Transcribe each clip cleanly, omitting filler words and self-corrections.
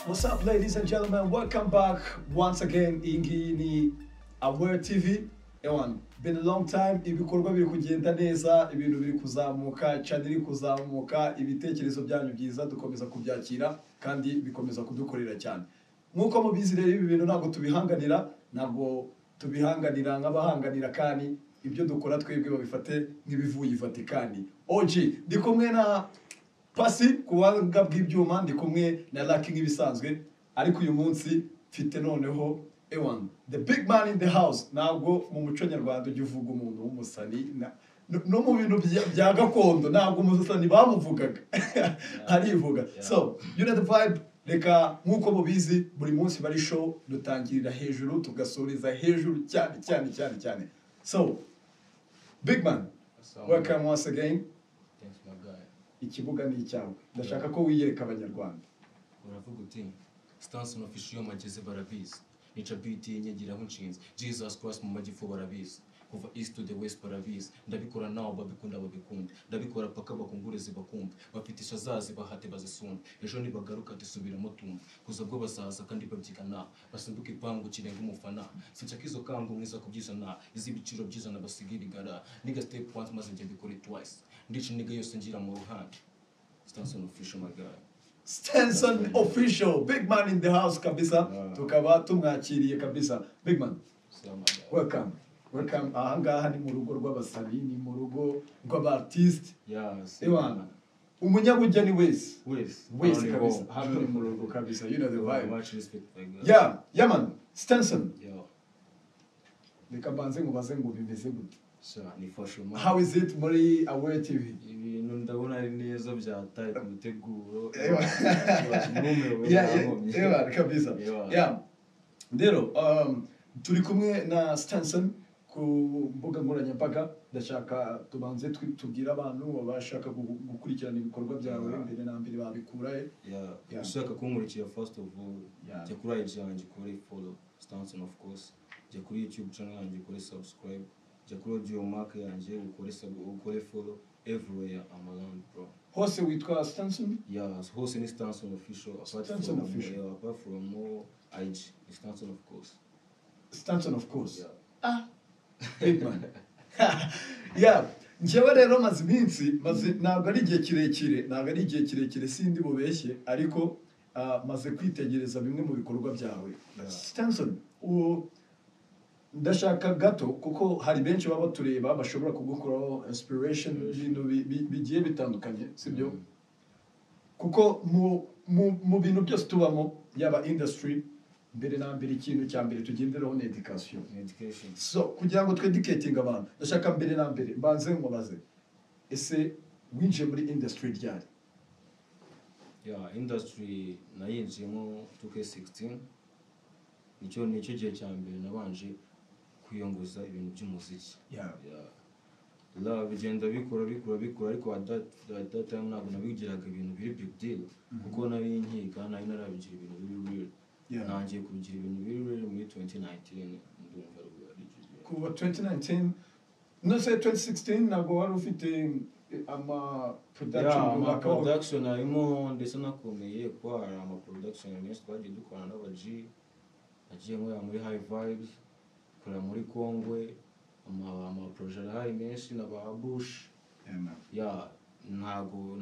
What's up, ladies and gentlemen? Welcome back once again. Ingi ni Aware TV. Ewan, been a long time. Ibikorwa biri kugenda neza, ibintu biri kuzamuka, channel iri kuzamuka, ibitekerezo byanyu byiza dukomeza kubyakira kandi bikomeza kudukorera cyane. Nkuko mubizi rero ibi bintu ntabwo tubihanganira nk'abahanganira kandi ibyo dukora twebwe babifate nk'ibivuye Vatikani. OG ndi kumwe na Pasi kuwanga bw'ibyuma, ndi kumwe na Lucky nk'ibisanzwe, ariko uyu munsi mfite noneho Ewan, the big man in the house. Ntabwo mu muco nyarwanda ujya uvuga umuntu w'umusani no mu bintu bya gakondo ntabwo umusani bamuvugaga harivuga. So you know the vibe. Reka nkuko mubizi buri munsi bari show dutangirira hejuru tugasoreza hejuru cyane. So big man, welcome once again. Thanks my guy. Ikibuga ni icyawe, ndashaka ko wiyereka abanyarwanda. Uravuga uti Stanson official mageze barabizi, nica beat nyegiraho nshinze, Jesus Christ mu majyepfo barabizi, kuva east to the west barabizi, ndabikora nawo babikunda, ndabikora paka bakungureze bakumva, bapitisha zazi bahate bazisunda, ejo nibagaruka tisubiramo tumva, kuza bwo basaza kandi babyigana, basimbuka ipangu kirenga umufana, sinshaka izo kangu mwiza kubyizana, izi biciro byizana basigirigara, niga step once maze njye bikora twice, ndici niga yose ngira mu ruhande. Stanson official my guy. Stanson official, big man in the house kabisa. Tukaba tumwakiriye kabisa. Big man, welcome. Welcome. Ahangaha ni mu rugo rw'abasani, ni mu rugo rw'abartiste. Ewana, umunyabugeni wese kabisa. Hano ni mu rugo kabisa. You know the vibe. Much respect my guy. Yeah man. Stanson. Reka mbanze ngubaze ngo bimeze gute. How is it muri Aware TV? Ibintu ndabona ari neza byataye ku muteguro. Yeah, kabisa. Yeah. Ndero turi kumwe na Stanson ku mbuga nkoranyambaga, ndashaka tubanze tubwira abantu babashaka gukurikirana ibikorwa byawe mbere na mbere babikura. Ushaka kunkurikira first of all, jya kuri IG yanjye kuri follow Stanson of course, jya kuri YouTube channel yanjye kuri subscribe, jya kuri audio mark yanjye ukore follow everywhere I'm around bro. Hose witwa Stanson? Yes, hose ni Stanson official. Stanson official. Apart from IG, Stanson of course. Stanson of course. Yeah. Big man. Yeah. Njyewe rero maze iminsi ntabwo ari igihe kirekire sindi bubeshye, ariko maze kwitegereza bimwe mu bikorwa byawe. Stanson, ndashaka gato kuko hari benshi baba tureba bashobora kugukuraho inspiration ibintu bigiye bitandukanye, sibyo? Kuko mu bintu byose tubamo yaba industry, mbere na mbere ikintu cya mbere tugenderaho ni education. So kugira ngo twedicating abantu, ndashaka mbere na mbere mbanze mubaze, ese winjiye muri industry ryari? Industry nayinjiyemo 2016. Nicyo gihe cya mbere nabanje kwiyongoza ibintu by'umuziki. Bigenda bikura ariko at that time ntabwo nabigiraga ibintu biri big deal, kuko nari nkiga nari narabigira ibintu biri real. Nangiye kubigira ibintu biri real muri 2019 ndumva kuva 2019 no say 2016 ntabwo wari ufite ama production arimo ndetse nakomeye kwa ama production menshi twagiye dukorana n'abaji, nagiye muri high vibes, kora muri Kongwe, ama project hari menshi n'ababush. Ntago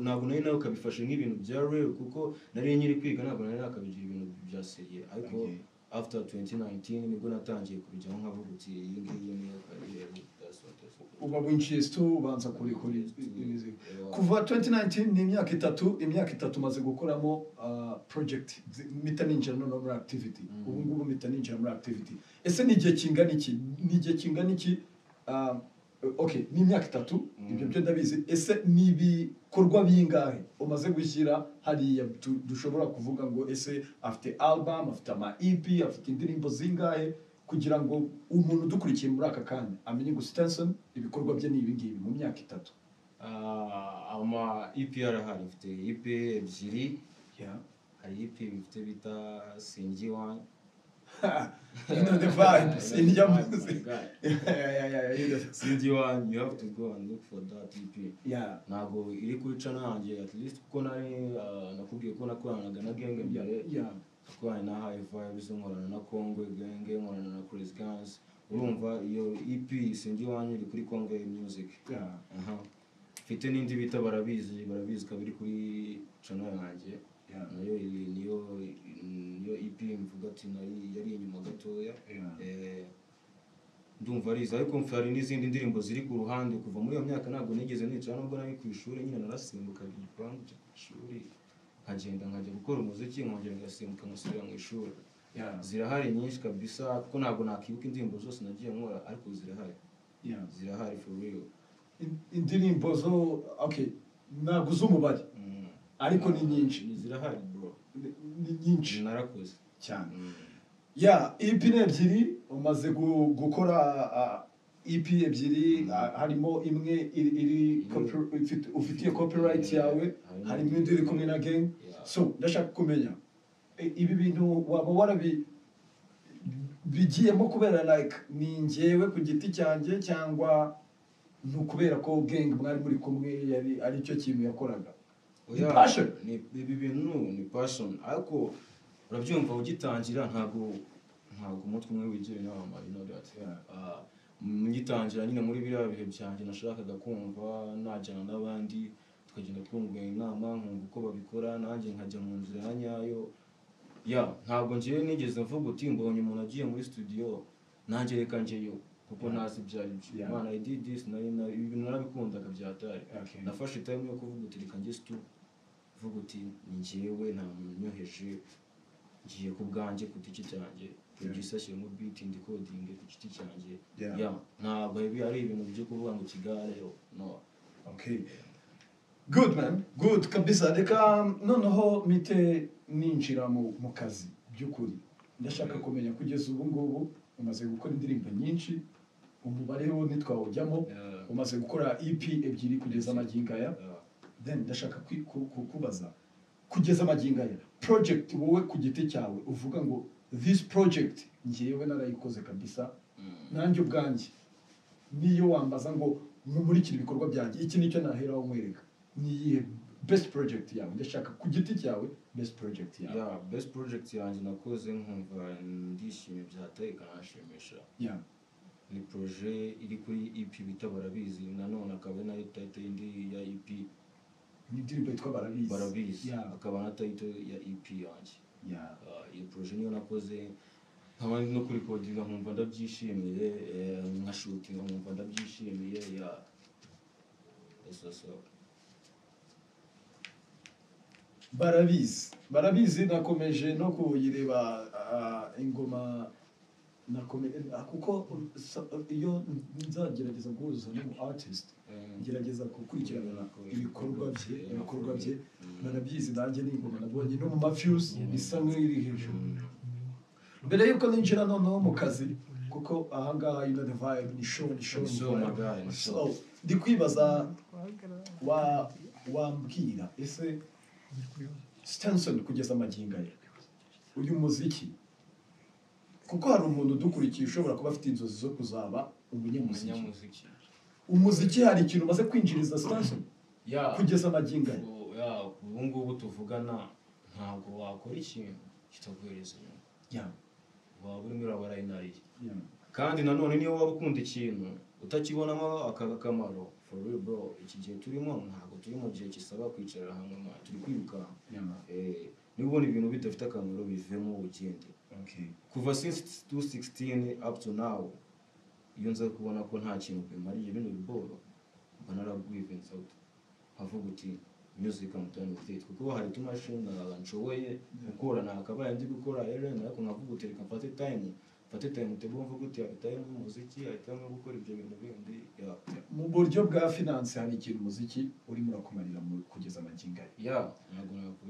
nari nawe kabifashe nk'ibintu bya real, kuko nari nyiri kwiga ntabwo nari nakabigira ibintu bya seriye, ariko after 2019 nibwo natangiye kubijyaho nkavuga uti iyi ngiyi niyo career. Uba winjiye ubanza kuri kuva 2019 ni imyaka itatu maze gukoramo project mita ninjira no muri activity. Ubu ngubu mita ninjira muri activity. Ese ni igihe kingana iki? Okay, ni imyaka itatu, ibyo byo ndabizi. Ese ni ibikorwa bingahe umaze gushyira hariya dushobora kuvuga ngo ese afite album, afite ama EP, afite indirimbo zingahe, kugira ngo umuntu dukurikiye muri aka kanya amenye ngo Stanson ibikorwa bye ni ibingibi mu myaka itatu? Ama EP arahari, mfite EP ebyiri. Hari EP mfite bita Singi One. You know the vibes in your My music. guy. Yeah. You know. Since you have to go and look for that EP. Yeah. Ntabwo iri kuri channel yanjye at least kuko nari nakubwiye ko nakoranaga na gang mbere. Yeah. Twaye na high vibes nkorana na Congo gang nkorana na Chris Guns. Urumva iyo EP sinzi iwanyu iri kuri Congo Music. Yeah. Mfite n'indi bita barabizi kabiri kuri channel yanjye. Yeah. Nayo niyo EP mvuga ati yari inyuma gatoya. Ndumva ariza ariko mfari n'izindi ndirimbo ziri ku ruhande kuva muri iyo myaka ntabwo nigeze nicara nubwo nari ku ishuri nyine narasimbukaga igipangu cyo ku ishuri nkagenda nkajya gukora umuziki nkongera ngasimbuka ngasubira mu ishuri. Zirahari nyinshi kabisa kuko ntabwo nakibuka indirimbo zose nagiye nkora ariko zirahari. Zirahari for real. Indirimbo zo okay ntabwo z'umubare ariko ni nyinshi. Zirahari bro. Ni nyinshi. Narakoze cyane. EP ebyiri umaze gukora EP ebyiri harimo imwe iri ufitiye copyright yawe harimo indi iri kumwe na gang. So ndashaka kumenya ibi bintu waba warabigiyemo kubera like ni njyewe ku giti cyanjye cyangwa nukubera ko gang mwari muri kumwe yari ari cyo kintu yakoraga? Passion. Ibi bintu ni passion ariko urabyumva ugitangira ntabwo umutwe umwe wigira inama you know that. Ngitangira nyine muri biriya bihe byanjye nashakaga kumva najyana n'abandi tukagenda twungurana inama nkumva uko babikora nanjye nkajya mu nzira ya nyayo. Ntabwo ngiye nigeze mvuga uti mbonye umuntu agiye muri studio nanjye reka njyeyo kuko ntazi byari byo. Man I did this ibintu narabikundaga byatari. Nafashe time yo kuvuga uti reka njye stu vuga uti ni njyewe nta muntu nyoheje ngiye ku bwanjye ku giti cyanjye producer mu beat ndi coding ku giti cyanjye. Ntabwo ari ibintu byo kuvuga ngo kigare no. Okay. Good man. Good kabisa. Reka noneho mite ninjira mu kazi by'ukuri. Ndashaka kumenya kugeza ubu ngubu umaze gukora indirimbo nyinshi umubare wo nitwawujyamo umaze gukora EP ebyiri kugeza amagingaya. Then ndashaka kukubaza kugeza amagingaya project wowe ku giti cyawe uvuga ngo this project ngiyewe narayikoze kabisa nanjye ubwanjye niyo wambaza ngo nkumurikira ibikorwa byanjye iki nicyo naheraho nkwereka niyihe best project yawe? Ndashaka ku giti cyawe best project yawe. Best project yanjye nakoze nkumva ndishimye byataye kanashimisha. Ni projet iri kuri EP bita barabizi nanone akaba nayo title indi ya EP ni indirimbo yitwa barabizi akaba na title ya EP yanjye. Iyo projet niyo nakoze nkaba no kuri recording nkumva ndabyishimiye nka shooting nkumva ndabyishimiye. Barabizi nakomeje no kuyireba ingoma kuko iyo nzagerageza guhuza n'umu artist ngerageza gukurikirana ibikorwa bye barabizi nanjye n'ingoma nabonye no mu mafuse bisa nk'iri hejuru. Mbere yuko ninjira noneho mu kazi kuko ahangaha you know the vibe ni show. So ndi kwibaza wambwira ese Stanson kugeza amagingaya uyu muziki kuko hari umuntu udukurikiye ushobora kuba afite inzozi zo kuzaba umunyamuziki. Umuziki hari ikintu umaze kwinjiriza Stanson kugeza amagingaya? Ubu ngubu tuvugana ntabwo wakora ikintu kitaguhereza inyuma. Waba urimo urabarayinariye kandi nanone niyo waba ukunda ikintu utakibonamo akamaro for real bro. Iki gihe turimo ntabwo turi mu gihe kisaba kwicara hamwe turi kwiruka. Niba ubona ibintu bidafite akamaro bivemo ugende. Kuva since 2016 up to now iyo nza kubona ko nta kintu bimariye bino biboro mba narabwivenze out havuga uti music I'm done with it kuko hari tumashini nshoboye gukora nakabaye ndi gukora rero nako nkavuga uti reka mfate time tebo mvuga uti time umuziki ahitamo gukora ibyo bintu bindi. Mu buryo bwa finance hari ikintu umuziki urimo urakumarira kugeza amagingaya?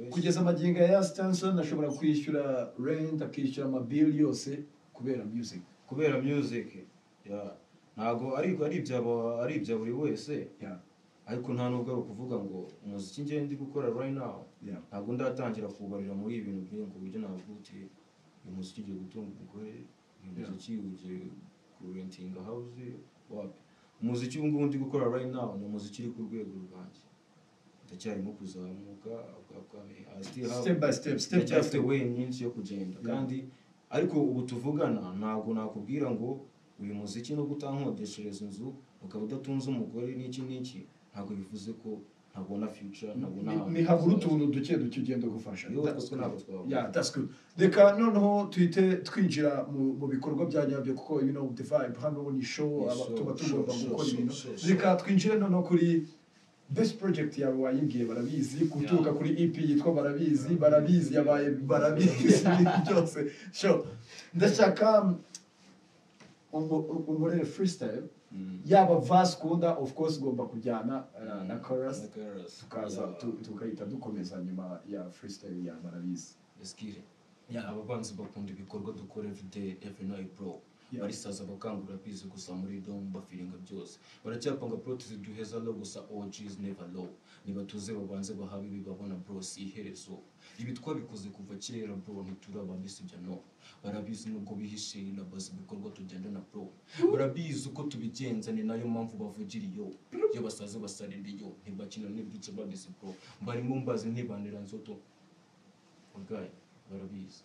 Kugeza amagingaya ya Stanson ashobora kwishyura rent akishyura amabill yose kubera music. Ntago ari ibya buri wese. Ariko nta nubwo ari ukuvuga ngo umuziki ngiye ndi gukora right now ntabwo ndatangira kubarira muri ibintu byinshi ku buryo navuga uti umuziki ugiye gutunga umugore umuziki uje kurentinga house wapi umuziki ubu ngubu ndi gukora right now ni umuziki uri ku rwego rwanjye ndacyarimo kuzamuka step by step ndacyafite way nyinshi yo kugenda kandi ariko ubu tuvugana ntabwo nakubwira ngo uyu muziki no gutankodeshereza inzu ukaba udatunze umugore n'iki ntabwo bivuze ko ntabona future ntabona ni habura utuntu duke ugenda gufasha yeah that's good reka noneho twite twinjira mu bikorwa bya nyabyo kuko the vibe hano ni show tuba tugomba gukora ibintu reka twinjire noneho kuri best project yawe wayibwiye barabizi guturuka kuri EP yitwa barabizi yabaye barabizi byose show ndashaka umurere freestyle yaba verse kunda of course ugomba kujyana na chorus tukaza tukahita dukomeza nyuma ya freestyle ya barabizi eskire ababanzi bakunda ibikorwa dukora every day every night bro barisaza bakangura bize gusa muri dom bafiringa byose baracyapanga protest duheza lo gusa OGs never low niba tuze babanze bahabi bibabona bro si iherezo ibi twabikoze kuva kera bro ntituraba bisibya no barabizi nubwo bihishe na base bikorwa tugenda na bro barabizi uko tubigenza ni nayo mpamvu bavugira iyo basaze basarinde yo ntibakina n'ibyice babise bro barimo mbazi ntibanira nzoto ubgaye barabizi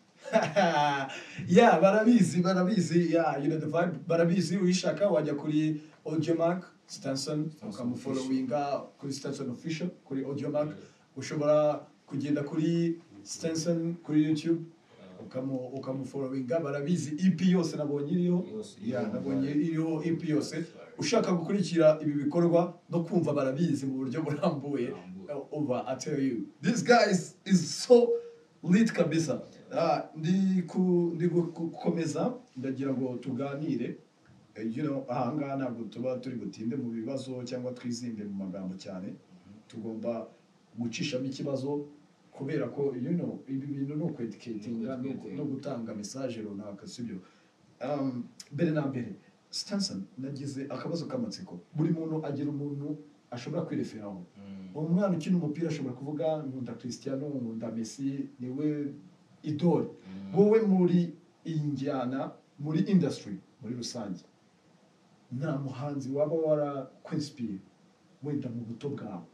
yeah barabizi yeah the vibe barabizi uyishaka wajya kuri Audiomack Stanson ukamufollowinga kuri Stanson official kuri Audiomack ushobora kugenda kuri Stanson kuri YouTube ukamufollowinga barabizi EP yose nabonye iriho EP yose ushaka gukurikira ibi bikorwa no kumva barabizi mu buryo burambuye over I tell you this guys is so lit kabisa ndi gukomeza ndagira ngo tuganire ahangaha ntabwo tuba turi butinde mu bibazo cyangwa twizinde mu magambo cyane tugomba gucishamo ikibazo kubera ko ibi bintu no kwedicatinga no gutanga message runaka sibyo mbere na mbere Stanson nagize akabazo k'amatsiko buri muntu agira umuntu ashobora kwireferaho umwana ukina umupira ashobora kuvuga nkunda Cristiano nkunda Messi niwe idol wowe muri injyana muri industry muri rusange nta muhanzi waba warakwinspire wenda mu buto bwawe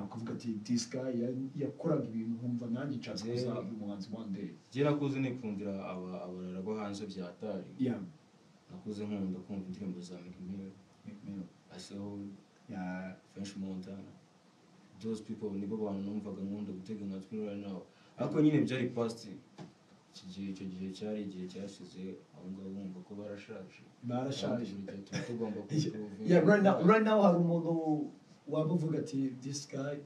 kuvuga ati this guy yakoraga ibintu nkumva nanjye nshatse kuzaba umuhanzi one day je nakuze nikundira abarara bo hanze byatari nakuze nkunda kumva indirimbo za Miguel French Montana those people nibo bantu numvaga nkunda gutega amatwi right now ariko nyine byari past icyo gihe cyari igihe cyashize aho ngaho bumva ko barashaje tugomba right now hari umuntu wabuvuga ati this guy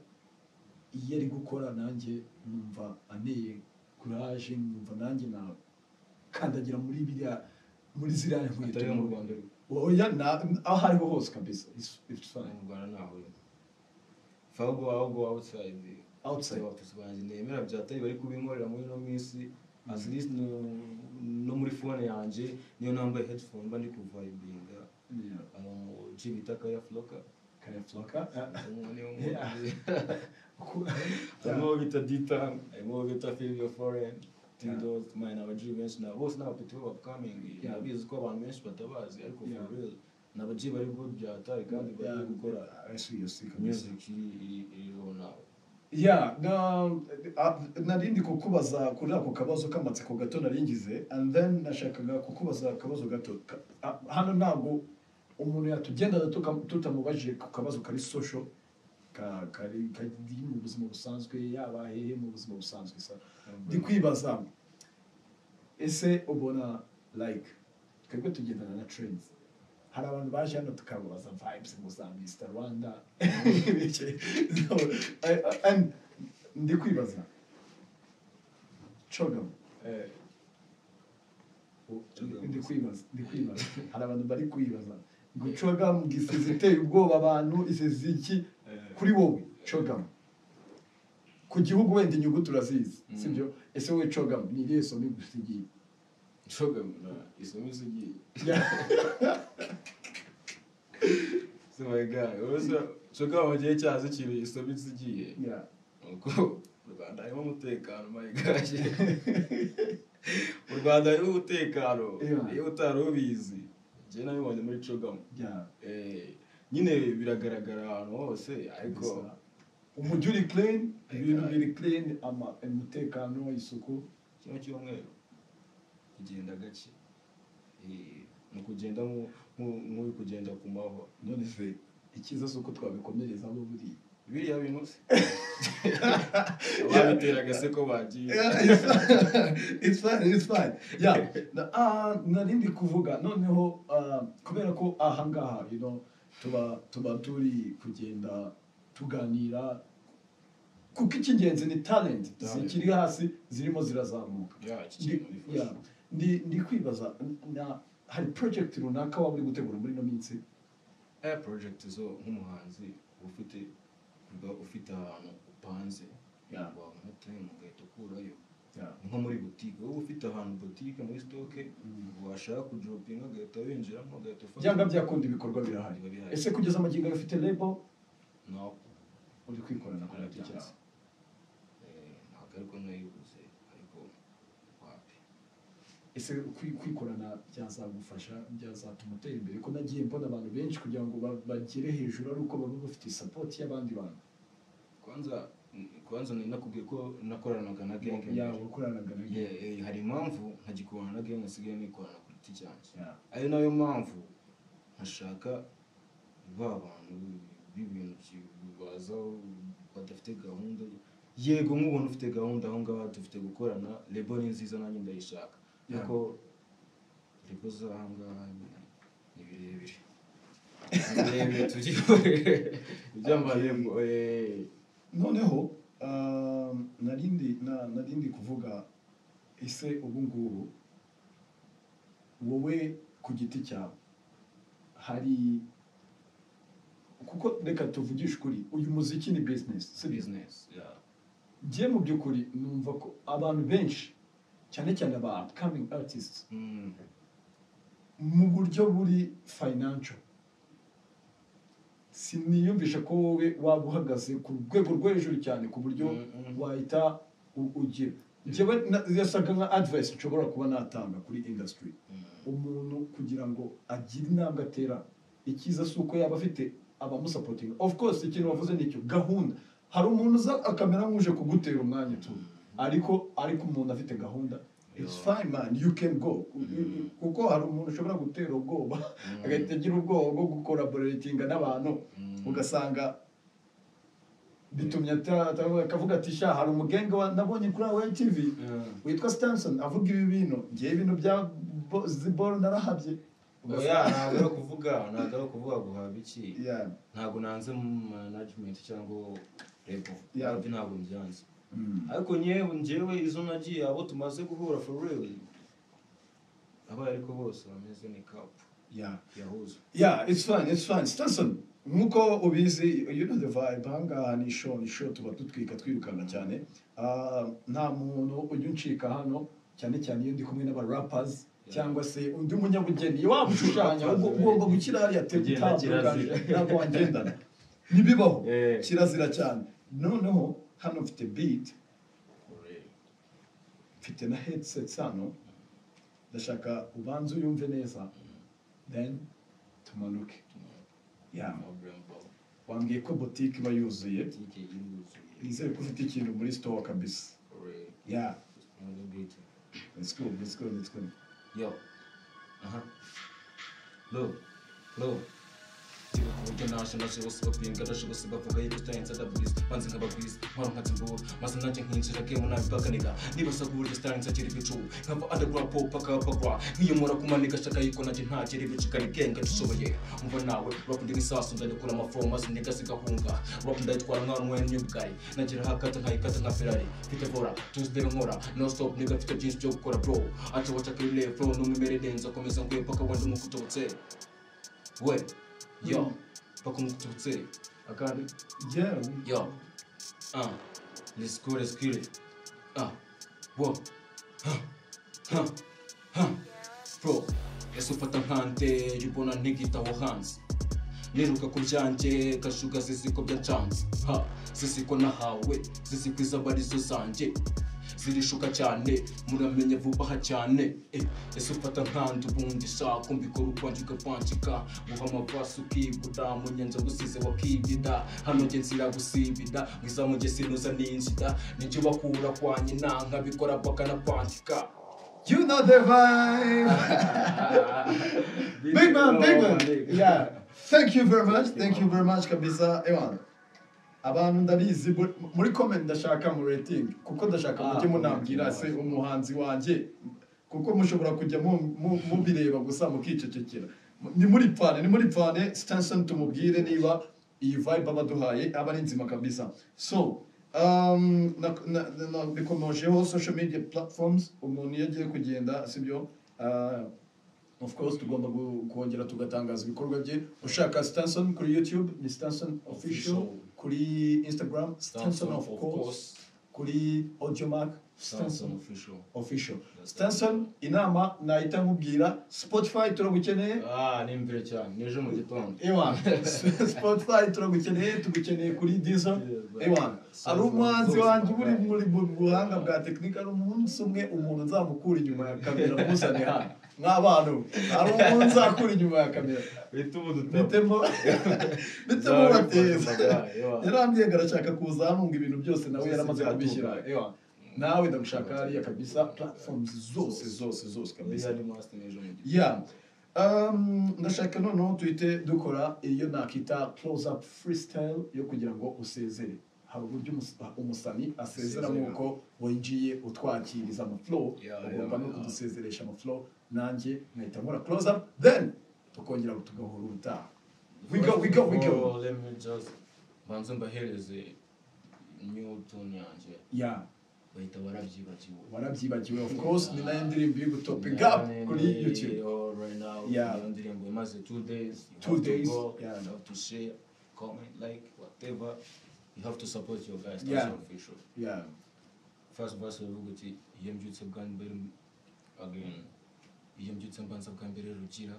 yari gukora nanjye numva aneye courage numva nanjye na kandagira muri ziriya nkweto mu Rwanda aho ariho hose kabisa it's fine mu Rwanda naho go outside banjye nemera byatari bari kubinkorera muri no minsi at least no muri phone yanjye niyo nambaye headphone mba ndi kuvibinga jibita kaya floka amo bita dita amo bita feel your foreign those mine our dreams now both now people upcoming nabizi ko abantu benshi batabazi ariko for real nabaji bari good byatari kandi bari gukora music iriho nawe narindi kukubaza kuri ako kabazo k'amatsiko gato naringize and then nashakaga kukubaza akabazo gato hano ntabwo umuntu yatugenda tutamubajije ku kabazo kari social kari mu buzima busanzwe yaba hehe mu buzima busanzwe ndi kwibaza ese ubona like twebwe tugendana na trends hari abantu baje hano tukabaza vibes mu za Mr. Rwanda and ndi kwibaza Chogam ndi kwibaza hari abantu bari kwibaza ngo Chogam gisize iteye ubwoba abantu isize iki kuri wowe Chogam ku gihugu wenda inyugu turazizi sibyo ese wowe Chogam ni irihe somo igusigiye Chogam isomo isigiye so my guy also Chogam mu gihe cyazo kibi isomo isigiye uko Rwanda harimo umutekano my gosh mu Rwanda hari umutekano Yeah. iyo utari ubizi njye nabibonye muri cogamo Yeah. nyine biragaragara ahantu hose ariko umujyi uri clean ibintu biri clean umutekano isuku kino cyumweru kugenda gake mu kugenda nk'uri kugenda ku mahwa none se ikiza si uko twabikomereza abo buriya biriya bintu se babiteraga se ko bagiye it's fine yeah narindi kuvuga noneho kubera ko ahangaha you know tuba turi kugenda tuganira kuko icy'ingenzi ni talent zikiri hasi zirimo zirazamuka ndi kwibaza hari project runaka waba uri gutegura muri ino minsi project zo nk'umuhanzi ufite ahantu upanze wawe nka time ugahita ukurayo nko muri boutique wowe ufite ahantu boutique muri stock washaka kudropinga ugahita winjiramo ugahita ufata byanga byakunda ibikorwa birahari ese kugeza amagingo ufite label no uri kwikorana ku giti cyawe ntabwo ariko nayibuze ariko wapi ese kwikorana byazagufasha byazatuma utera imbere ko nagiye mbona abantu benshi kugira ngo bagere hejuru ari uko baba bafite support y'abandi bantu kwanza nakubwiye ko nakoranaga na gang ukoranaga na gang hari impamvu ntagikorana na gang nsigaye nikorana ku giti cyanjye ari nayo mpamvu nkashaka ba bantu b'ibintu baza badafite gahunda yego nk'ubuntu ufite gahunda aho ngaho dufite gukorana label ni nziza nanjye ndayishaka ariko label z'aho ngaho ni birebire tugiye iby'amarembo noneho narindi kuvuga ese ubu ngubu wowe ku giti cyawe hari kuko reka tuvugishe ukuri uyu muziki ni business njye mu by'ukuri numva ko abantu benshi cyane cyane aba upcoming artists mu buryo buri financial siniyumvisha ko wowe waba uhagaze ku rwego rwo hejuru cyane ku buryo wahita ugira njyewe yasaga nka advice nshobora kuba natanga kuri industry umuntu kugira ngo agire intambwe atera ikiza si uko yaba afite abamusapotinga of course ikintu wavuze nicyo gahunda hari umuntu uza akamera nk'uje kugutera umwanya tu ariko umuntu afite gahunda it's fine man you can go kuko hari umuntu ushobora gutera ubwoba agahita agira ubwoba bwo gukoraboratinga n'abantu ugasanga bitumye akavuga ati sha hari umugenge nabonye kuri awa TV witwa Stanson avuga ibi bintu ngiye ibintu bya ziboro narahabye ntabwo ari kuvuga guhaba iki ntabwo nanze management cyangwa label ntabwo mbyanze ariko njyewe izo nagiye abo tumaze guhura for real abaye ariko bose bameze ni cup yahuza it's fine Stanson nkuko ubizi you know the vibe hanga ni show tuba tutwika twirukana cyane nta muntu ujya uncika hano cyane cyane iyo ndi kumwe n'aba rappers cyangwa se undi munyabugeni waba ushushanya ugomba gukira hariya ntabwo wangendana ntibibaho kirazira cyane noneho hano mfite beat mfite na headset hano ndashaka ubanze uyumve neza then tumanuke wambwiye ko boutique iba yuzuye nizere ko ufite ikintu muri store kabisa let's go yo look uburyo nashe bose babwinga bose bavuga yuko utayenza daburize banze nk'ababwiza nkora nkatimbura maze nanjye nkinjira game nabibakanika nibasaga uburyo stanza kiri bicu nkava underground pop akapagwa nkiyomora kumanika shaka yuko nanjye nta kiri bicu kari genga dushoboye umva nawe rap ndi isasu ndakora amaform maze nigasiga hunga rap ndayitwara nka runwe nyubgaye nagira hakata nkayikata nka Ferrari mfite vora Tuesday nkora no stop niga mfite byinshi byo gukora bro acha wacha kile flow numimere denza komeza nguye paka wandi mukutotse we yo paka mukutotse akandi yo let's go wo bro ese ufata nkante yubona ntigitaho hanze niruka ku byanjye kashuga zisiko byancanze zisiko nahawe zisiko izabarizo zanjye zirishuka cyane muramenye vuba aha cyane ese ufata nkandi ubundi shaka mbikora ukwanje ukapanchika guha amavaso ukiguda mu nyenzo gusize wakibida hano nge nzira gusibida mwiza mujye sinuza ninjida nijye bakura kwa nyina nkabikora paka na panchika. You know the vibe. Big man. Yeah. Thank you very much kabisa. Ewan. Abantu ndabizi muri comment ndashaka mu rating kuko ndashaka mujye munambwira se umuhanzi wanje kuko mushobora kujya mu bireba gusa mukicecekera. Ni muri pane Stanson tumubwire niba iyi vibe abaduhaye aba ari nzima kabisa. So bikomojeho social media platforms umuntu yagiye kugenda sibyo of course tugomba kongera tugatangaza ibikorwa bye ushaka Stanson kuri YouTube ni Stanson official kuri Instagram Stanson of course kuri Audiomack Stanson official Stanson inama nahita nkubwira Spotify turagukeneye ni imbere cyane nejo mu gitondo Spotify tugukeneye kuri Deezer ari umuhanzi wanjye uri muri buhanga bwa tekinike ari umunsi umwe umuntu nzamukura inyuma ya kamera muzane hano nk'abantu ari umuntu nzakura inyuma ya kamera bitemo bateza yarambwiye garashaka kuza hano ngo ibintu byose nawe yaramaze kubishyira nawe ndagushaka hariya kabisa platforms zose kabisa yeah ndashaka noneho tuhite dukora iyo nakita close up freestyle yo kugira ngo usezere hari uburyo umusani asezera nk'uko winjiye utwakiriza amaflow ugomba no kudusezeresha amaflow nanjye nkahita nkora close up then tukongera tugahura ubutaha we go let me just banze mbahereze new tune yanjye yeah bahita warabyibagiwe of course ni nayo ndirimbo iri gutoping up kuri YouTube right now ndirimbo imaze 2 days you have to share comment like whatever you have to support your guys that's official first verse uvuga uti iyo mbyutse bwa mbere again iyo mbyutse mbanza bwa mbere rugira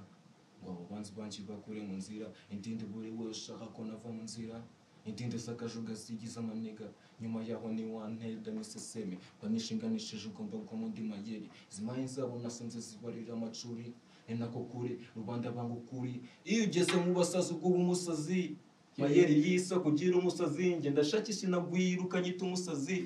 ngo abo banzi banci bakure mu nzira intinde buri we ushaka ko nava mu nzira intinde sakajuga zigize amaniga nyuma yaho ni wanteda miseseme banishinganishije ugomba bwo mu ndi mayeri zimaye zabo nasanze zibarira amacuri nako kuri Rwanda bangu kuri iyo ugeze mu basazi ubwo umusazi mayeri yisa kugira umusazi nge ndashakisha nagwiruka nyita umusazi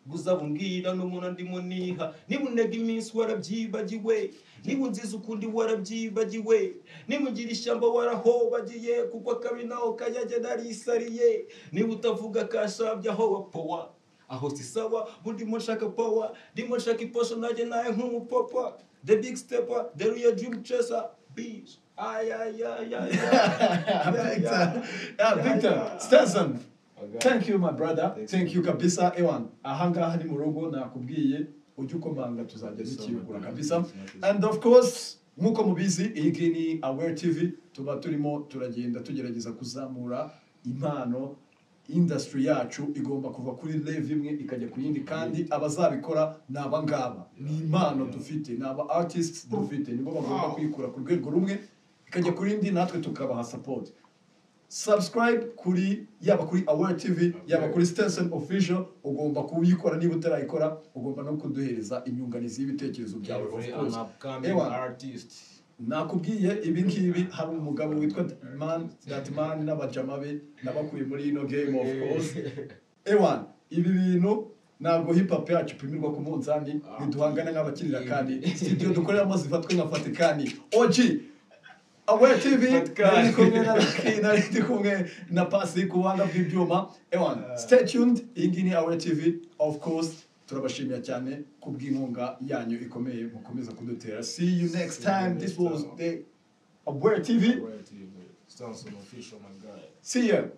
guzabumbwira n'umuntu ndimo niha nibunega iminsi warabyibagiwe nibunziza ukundi warabyibagiwe nimugira ishyamba warahobagiye kuko akabi naho kajyaje narisariye niba utavuga kashabye aho wapowa aho si sawa ndimo nshaka power ndimo nshaka iposho najye naye nk'umupapa the big stepper the real dream chaser bitch Victor Stanson thank you my brother thank you kabisa ewan ahangaha ni mu rugo nakubwiye ujye ukomanga tuzajya dukibura kabisa and of course nkuko mubizi iyi ni Aware TV tuba turimo turagenda tugerageza kuzamura impano industry yacu igomba kuva kuri level imwe ikajya ku yindi kandi abazabikora naba ngaba ni impano dufite naba artists dufite nibo bagomba kwikura ku rwego rumwe ikajya kuri indi natwe tukabaha support subscribe kuri yaba kuri Aware TV yaba kuri Stanson official ugomba kubikora niba utarayikora ugomba no kuduhereza inyunganizi y'ibitekerezo byawe of course artist nakubwiye ibi ngibi hari umugabo witwa that man n'abajama be nabakuye muri ino game of course ewan ibi bintu ntabwo hip hop yacu pimirwa ku munzani biduhangana nk'abakirira kandi studio dukoreramo zifatwe nka Vatikani OG Aware TV ndi kumwe na Pasi ku buhanga bw'ibyuma ewan stay tuned iyi ni Aware TV of course turabashimira cyane kubw'inkunga yanyu ikomeye mukomeza kudutera see you next time this was the Aware TV Stanson official my guy see ya